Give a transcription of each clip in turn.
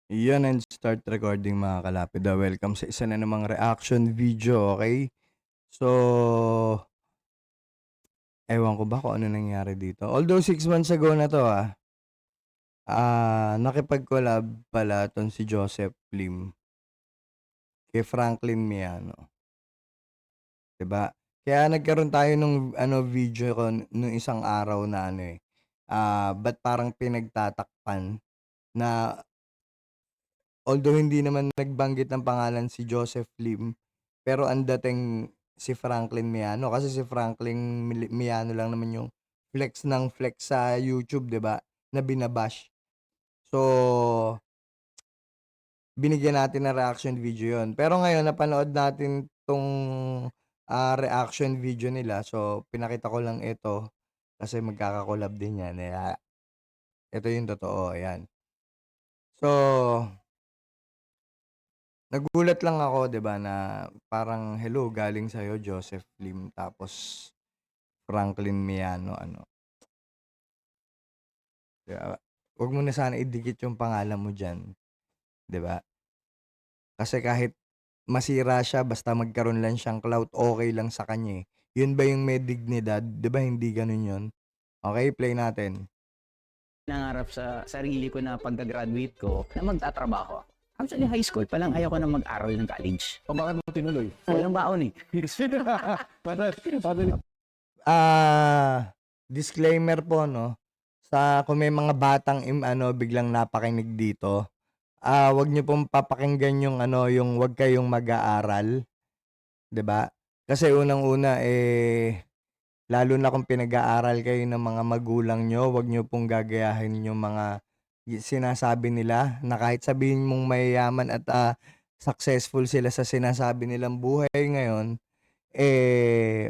Yun and start recording mga kalapid. Welcome sa isa na namang reaction video, okay? So, ewan ko ba kung ano nangyari dito. Although 6 months ago na to nakipag-collab pala ton si Joseph Lim kay Franklin Miano, 'di ba? Kaya nagkaroon tayo nung video ko nung isang araw na ba't parang pinagtatakpan na although hindi naman nagbanggit ng pangalan si Joseph Lim, pero ang dating si Franklin Miano kasi si Franklin Miano lang naman yung flex ng flex sa YouTube, 'di ba? Na binabash. So, binigyan natin ng reaction video 'yon. Pero ngayon napanood natin 'tong reaction video nila. So, pinakita ko lang ito kasi magkaka-collab din 'yan. Ito yung totoo, ayan. So, nagulat lang ako 'di ba na parang, "Hello, galing sa'yo Joseph Lim tapos Franklin Miano ano." 'Di ba? 'Wag mo na sana idikit yung pangalan mo diyan, 'di ba? Kasi kahit masira siya basta magkaroon lang siyang clout, okey lang sa kanya, eh. Yun ba yung may dignidad? 'Di ba hindi ganun yun? Okey, play natin. Nangarap sa sarili ko na pagka-graduate ko na magtatrabaho ako. Actually, high school pa lang ayaw ko na mag-aral ng college. O bakit mo tinuloy? Walang baon eh. Paano Disclaimer po 'no, sa kung may mga batang biglang napakinig dito, 'wag niyo pong papakinggan yung yung 'wag kayong mag-aaral, 'di ba? Kasi unang-una, lalo na kung pinag-aaral kayo ng mga magulang niyo, 'wag niyo pong gagayahin yung mga sinasabi nila na kahit sabihin mong mayayaman at, successful sila sa sinasabi nilang buhay ngayon, eh,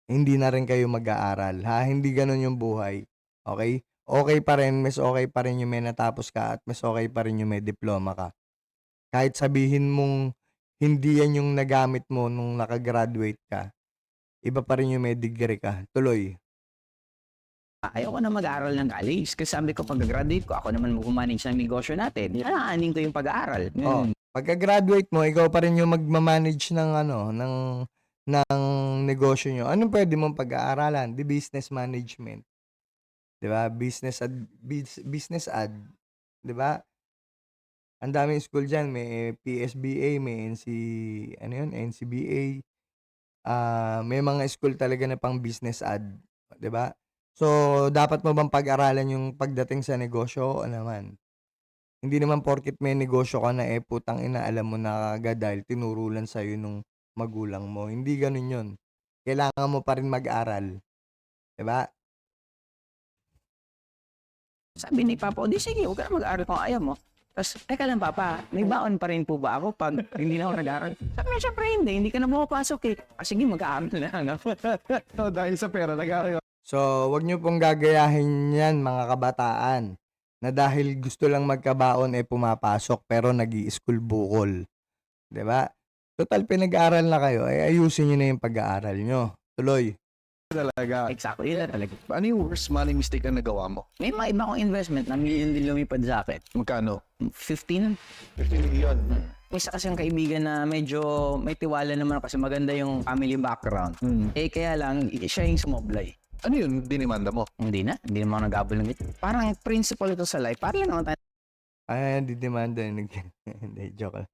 hindi na rin kayo mag-aaral, ha? Hindi gano'n yung buhay, okey? Okey pa rin, mas okey pa rin yung may natapos ka at mas okey pa rin yung may diploma ka. Kahit sabihin mong hindi yan yung nagamit mo nung naka-graduate ka, iba pa rin yung may degree ka. Tuloy. Ayaw ko na mag-aral ng college kasi sabi ko pagka-graduate ko, ako naman mag-manage ng negosyo natin. Alaanin ko yung pag-aaral. Oh, pagka-graduate mo ikaw pa rin yung magma-manage ng ng negosyo niyo. Anong puwede mong pag-aaralan? 'Di business management, 'di ba? Business ad, 'di ba? Ang daming school diyan, may PSBA, may ano 'yun, NCBA, may mga school talaga na pang business ad, 'di ba? So, dapat mo bang pag-aralan yung pagdating sa negosyo? Oo naman. Hindi naman porket may negosyo ka na, putang-ina alam mo na kaagad dahil tinuro lang sa'yo nung magulang mo, hindi gano'n 'yun. Kailangan mo pa rin mag-aral, 'di ba? Sabi ni Papa, o di sige, huwag ka na mag-aral kung ayaw mo. Tapos, teka lang Papa, may baon pa rin po ba ako pag hindi na ako nag-aral? Sabi niya, syempre hindi ka na pumapasok eh. Sige, mag-aaral na lang. dahil sa pera nag-aaral So, 'wag niyo pong gagayahin 'yan mga kabataan, na dahil gusto lang magkabaon, pumapasok pero nag-i-school bukol, 'di ba? Total pinag-aral na kayo, ayusin niyo na yung pag-aaral niyo. Tuloy. talaga. Exactly, yun na talaga. Ano yung worst money mistake na nagawa mo? May mga iba akong investment na million din lumipad sa akin. Magkano? 15. 50 million. Isa kasing kaibigan na medyo may tiwala naman ako kasi maganda yung family background. Eh kaya lang, siya yung sumoblay. Ano yun dinimanda mo? Hindi naman ako nag-abol ng ganito. Parang principle ito sa life. Parang naman tayo Ay, didemanda hindi, joke lang.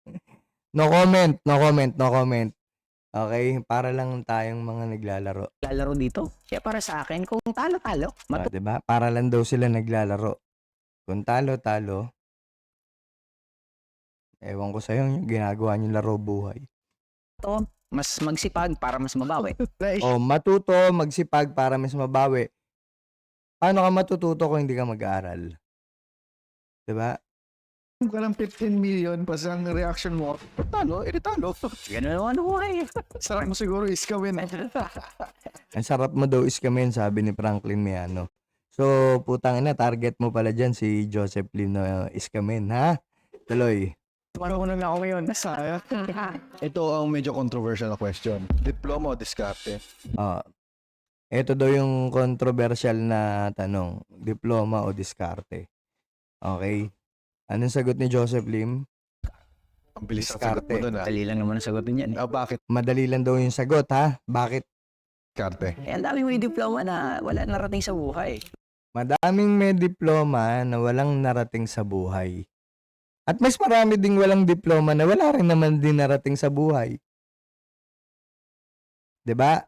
No comment, no comment, no comment. Okey, para lang tayong mga naglalaro. lalaro dito. Kaya para sa akin, kung talo-talo, 'Di ba? Para lang daw sila naglalaro. Kung talo, talo. Ewan ko sa'yo yung ginagawa niyong laro buhay. matuto, mas magsipag para mas mabawi. O matuto, magsipag para mas mabawi. Paano ka matututo kung hindi ka mag-aaral? 'Di ba? Kung ka lang 15 million pas ang reaction mo, talo, talo. Ganun naman ang buhay. Sarap mo siguro iskawin. Ang sarap mo daw iskamin, sabi ni Franklin Miano. So, putangina target mo pala diyan si Joseph Lim na iskamin, ha? Tuloy. Tumaro ko na ako ngayon. Saya. Ito ang medyo controversial na question. Diploma o diskarte? Oh, eto daw yung controversial na tanong, diploma o diskarte? Okey. Anong sagot ni Joseph Lim? Ang bilis ang sagot mo Diskarte. dun ha. Dali lang naman ang sagutin yan. Bakit Madali lang daw yung sagot, ha? Bakit? diskarte? Ang dami may diploma na wala narating sa buhay. Madaming may diploma na walang narating sa buhay. At mas marami ding walang diploma na wala rin naman din narating sa buhay. 'Di ba?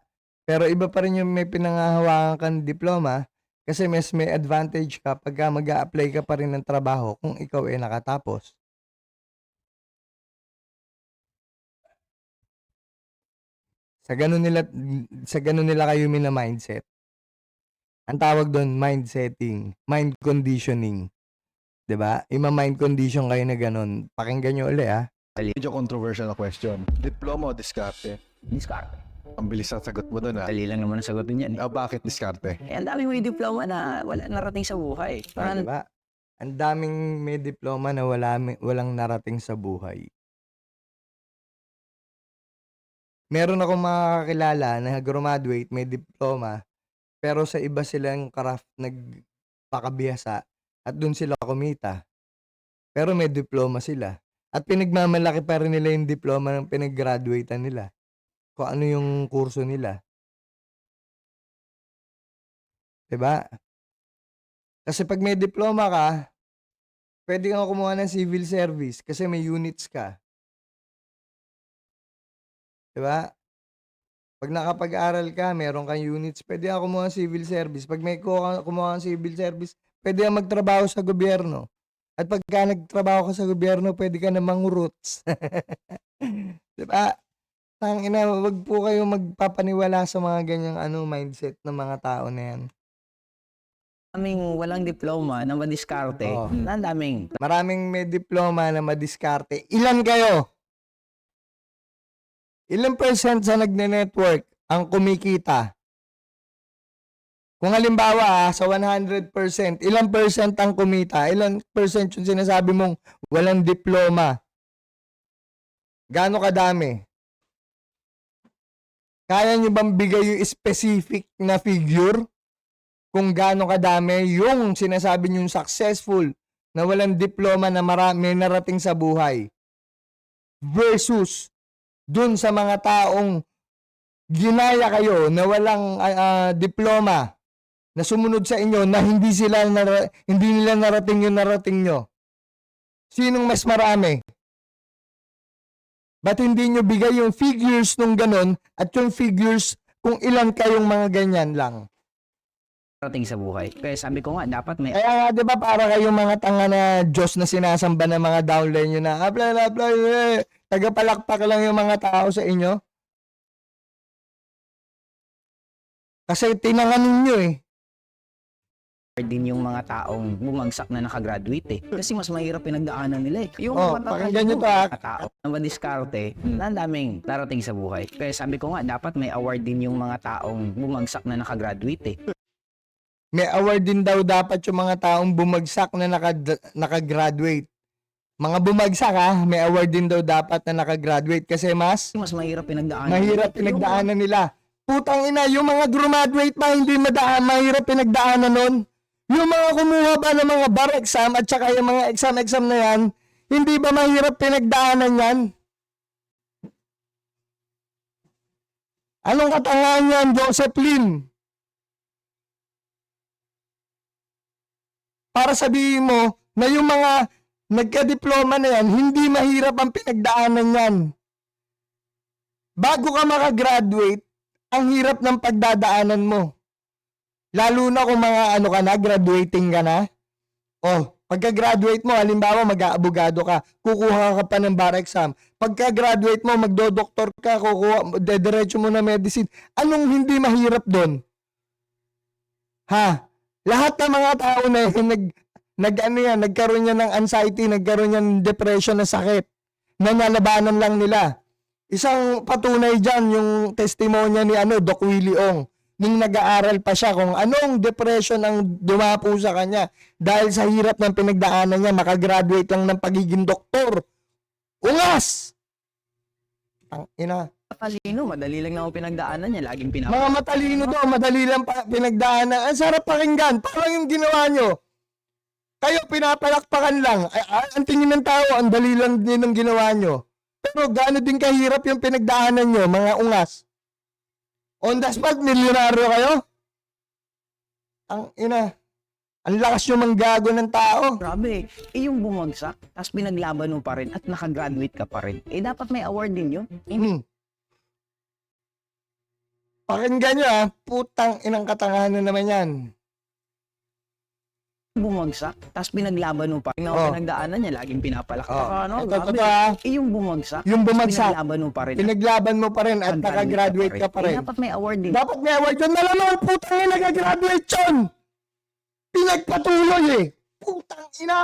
Pero iba pa rin yung may pinanghahawakan kang diploma kasi mas may advantage ka pagka mag-a-apply ka pa rin ng trabaho kung ikaw ay nakatapos. Sa ganun nila kayo mina-mindset. Ang tawag doon mind setting, mind conditioning. 'Di ba? Ima-mind condition kayo na ganun. Pakinggan niyo uli, ha. Medyo controversial na question. Diploma o diskarte? Diskarte. Ang bilis ang sagot mo dun ha. Dali lang naman ang sagutin yan. Bakit diskarte? Ang dami may diploma na wala narating sa buhay. Ah, Parang 'di ba? Ang daming may diploma na walang narating sa buhay. Meron akong mga kakilala na graduate, may diploma, pero sa iba silang craft nagpakabihasa at dun sila kumita. Pero may diploma sila. At pinagmamalaki pa rin nila yung diploma ng pinag-graduatean nila. Kung ano yung kurso nila. 'Di ba? Kasi pag may diploma ka, pwede kang kumuha ng civil service kasi may units ka. 'Di ba? Pag nakapag-aral ka, meron kang units, pwede kang kumuha ng civil service. Pag may kumuha ng civil service, pwede kang magtrabaho sa gobyerno. At pagka nagtrabaho ka sa gobyerno, pwede ka na manguroots. 'Di ba? Tangina, wag po kayong magpapaniwala sa mga ganyang mindset ng mga tao na yan. daming walang diploma na madiskarte. Oo. Ang daming Maraming may diploma na madiskarte. Ilan kayo? Ilang percent sa nagne-network ang kumikita? Kung halimbawa sa 100%, ilang percent ang kumita? Ilang percent yung sinasabi mong walang diploma? Gaano kadami? Kaya nyo bang bigay yung specific na figure? Kung gaano kadami yung sinasabi nyo successful na walang diploma na marami narating sa buhay versus dun sa mga taong ginaya kayo na walang diploma na sumunod sa inyo na hindi nila narating yung narating nyo. Sinong mas marami? Ba't hindi nyo bigay yung figures nung ganon at yung figures kung ilan kayong mga ganyan lang? narating sa buhay. Kaya sabi ko nga, dapat may Kaya nga, di ba, para kayong mga tanga na Diyos na sinasamba ng mga downline nyo na apply, tagapalakpak lang yung mga tao sa inyo. Kasi tinanganin nyo eh. din yung mga taong bumagsak na nakagraduate eh. Kasi mas mahirap pinagdaanan nila eh. Yung Oh, mga pakinggan nyo to ha. tao na madiskarte, ang daming narating sa buhay. Kaya sabi ko nga, dapat may award din yung mga taong bumagsak na nakagraduate eh. May award din daw dapat yung mga taong bumagsak na nakagraduate. Mga bumagsak ha, may award din daw dapat na nakagraduate kasi mas Mahirap pinagdaanan. mahirap pinagdaanan nila. Putang ina, yung mga graduate pa hindi mahirap pinagdaanan nun. Yung mga kumuha ba ng mga bar exam at saka yung mga exam na yan, hindi ba mahirap pinagdaanan yan? Anong katangahan yan, Joseph Lim? Para sabihin mo na yung mga nagka-diploma na yan, hindi mahirap ang pinagdaanan yan. Bago ka makagraduate, ang hirap ng pagdadaanan mo. Lalo na kung mga ka na, graduating ka na. Oh, pagka-graduate mo, halimbawa mag-aabogado ka, kukuha ka pa ng bar exam. Pagka-graduate mo, magdo-doktor ka, dediretso mo na medicine. Anong hindi mahirap doon? Ha? Lahat ng mga tao na yun, nagkaroon niya ng anxiety, nagkaroon niya ng depression na sakit, na nalabanan lang nila. Isang patunay dyan, yung testimonya ni Doc Willie Ong, nung nag-aaral pa siya kung anong depression ang dumapo sa kanya dahil sa hirap ng pinagdaanan niya, makagraduate lang ng pagiging doktor. Ungas! Tangina. Matalino, madali lang naman pinagdaanan niya. Laging Mga matalino daw, madali lang pinagdaanan. Ang sarap pakinggan. Parang yung ginawa nyo. Kayo, pinapalakpakan lang. Ang tingin ng tao, ang dali lang din ang ginawa nyo. Pero gaano din kahirap yung pinagdaanan nyo, mga ungas. On the spot, milyonaryo kayo? Ang ina. Ang lakas yung manggago ng tao. Grabe. Yung bumagsak, tapos pinaglaban mo pa rin at nakagraduate ka pa rin. Dapat may award din yun. Hmm. Pakinggan nyo putang inang katangahan na naman yan. Bumagsak, tapos pinaglaban mo pa rin. Oh. Pinagdaanan niya, laging pinapalakpak. Oh. Ano, Ito, grabe. Yung bumagsak, Yung tapos bumagsak, pinaglaban mo pa rin. pinaglaban mo pa rin at nakagraduate ka pa rin. Dapat may award din. Dapat may award yun. Malamang putang ina nakagraduate yun. Pinagpatuloy Putang ina.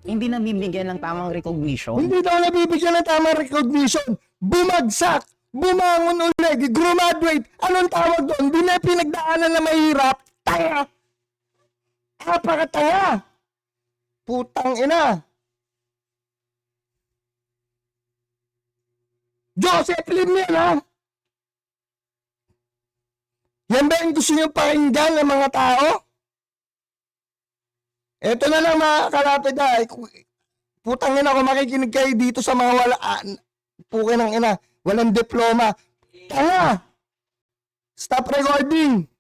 Hindi na bibigyan ng tamang recognition. Hindi daw nabibigyan ng tamang recognition. Bumagsak. Bumangon ulit. Graduate. Anong tawag doon? Hindi na pinagdaanan na mahirap. Tanga. Napakatanga. Putang ina. Joseph Lim yan Yan ba yung gusto nyo pakinggan ng mga tao? Ito na lang mga kalapit Putang ina kung makikinig kayo dito sa mga pukin ng ina. Walang diploma. Tanga! Stop recording!